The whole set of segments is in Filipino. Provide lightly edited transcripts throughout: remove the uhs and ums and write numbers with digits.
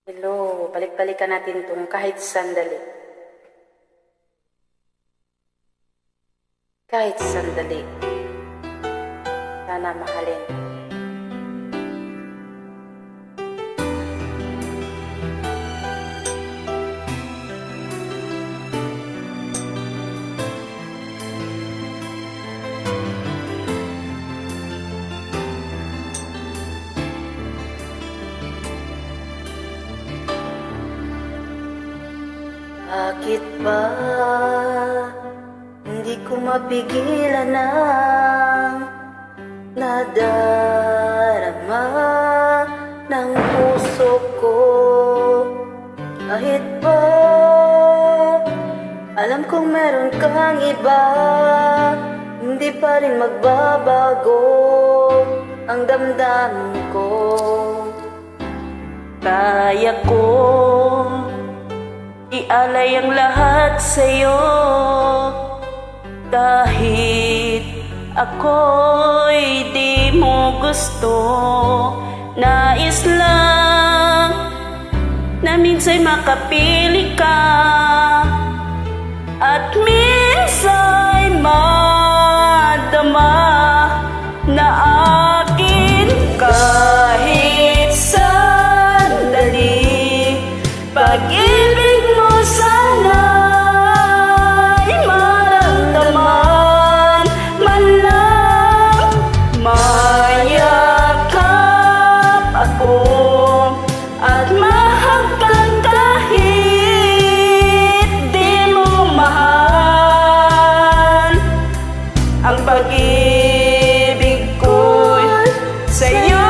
Hello, balik-balikan natin itong kahit sandali. Kahit sandali. Sana mahalin. Bakit ba hindi ko mapigilan ang nadarama ng puso ko? Kahit ba alam kong meron kang iba, hindi pa rin magbabago ang damdamin ko. Kaya ko ialay ang lahat sa'yo, kahit ako'y di mo gusto. Nais lang na minsan'y makapili ka, at minsan'y madama na akin. Kahit sandali, pag-ibig mo sana'y maramdaman man lang. Mayakap ako at mahagkan kahit di mo mahal. Ang pag-ibig ko'y sa'yo.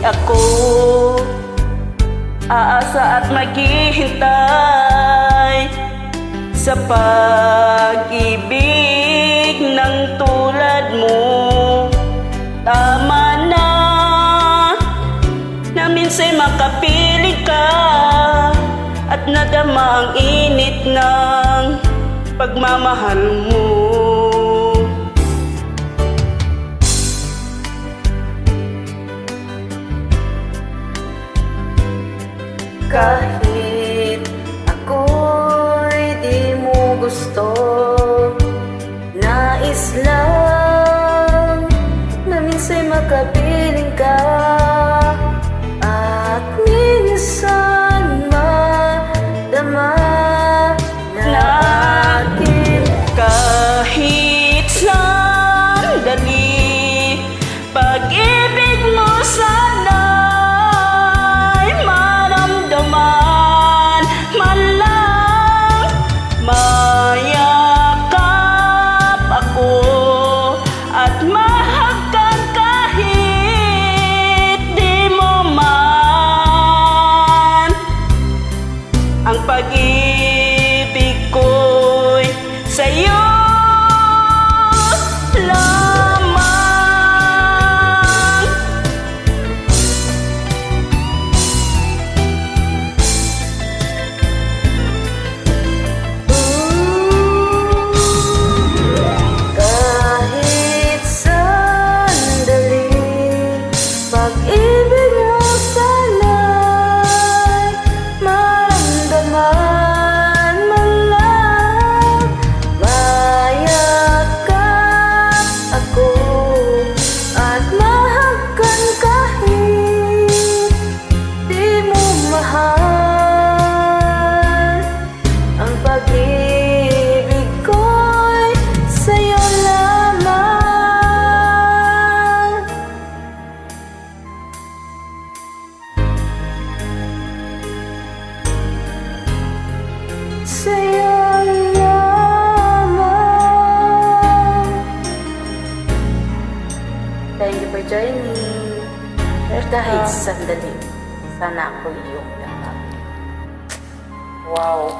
Ako aasa at maghihintay sa pag-ibig ng tulad mo. Tama na na minsan'y makapili ka at nadama ang init ng pagmamahal mo. Kahit ako'y di mo gusto, nais lang na minsan'y makapiling ka, at minsan madama na akin. Kahit sandali, pag-ibig mo sana man lang. Mayakap ako at mahagkan kahit di mo man. Ang pag-ibig ko'y sa'yo lamang. Pag-ibig mo sana'y maramdaman man lang. Mayakap ako at mahagkan kahit di mo mahal. Ang pag-ibig ko'y sa'yo lamang. Sa'yo lamang. Thank you for joining. Kahit sandali, sana ako iyong lahat. Wow!